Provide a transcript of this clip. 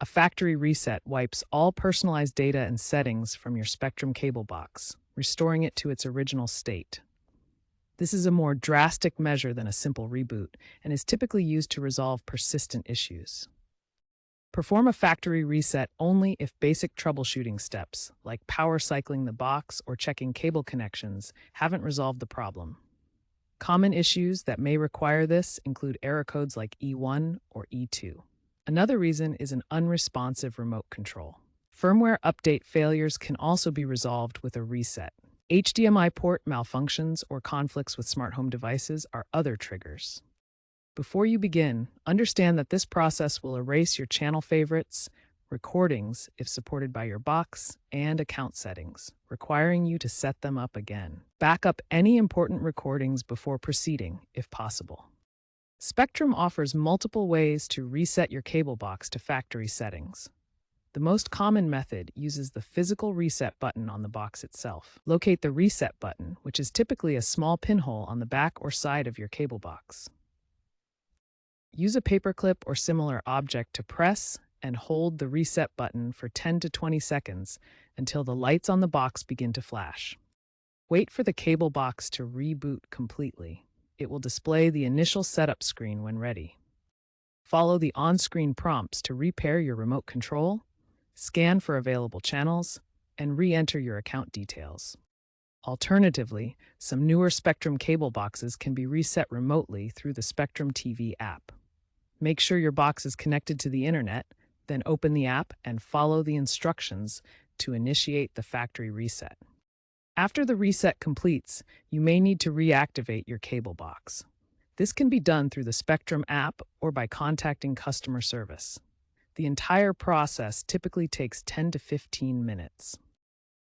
A factory reset wipes all personalized data and settings from your Spectrum cable box, restoring it to its original state. This is a more drastic measure than a simple reboot and is typically used to resolve persistent issues. Perform a factory reset only if basic troubleshooting steps, like power cycling the box or checking cable connections, haven't resolved the problem. Common issues that may require this include error codes like E1 or E2. Another reason is an unresponsive remote control. Firmware update failures can also be resolved with a reset. HDMI port malfunctions or conflicts with smart home devices are other triggers. Before you begin, understand that this process will erase your channel favorites, recordings if supported by your box, and account settings, requiring you to set them up again. Back up any important recordings before proceeding, if possible. Spectrum offers multiple ways to reset your cable box to factory settings. The most common method uses the physical reset button on the box itself. Locate the reset button, which is typically a small pinhole on the back or side of your cable box. Use a paperclip or similar object to press and hold the reset button for 10 to 20 seconds until the lights on the box begin to flash. Wait for the cable box to reboot completely. It will display the initial setup screen when ready. Follow the on-screen prompts to repair your remote control, scan for available channels, and re-enter your account details. Alternatively, some newer Spectrum cable boxes can be reset remotely through the Spectrum TV app. Make sure your box is connected to the internet, then open the app and follow the instructions to initiate the factory reset. After the reset completes, you may need to reactivate your cable box. This can be done through the Spectrum app or by contacting customer service. The entire process typically takes 10 to 15 minutes.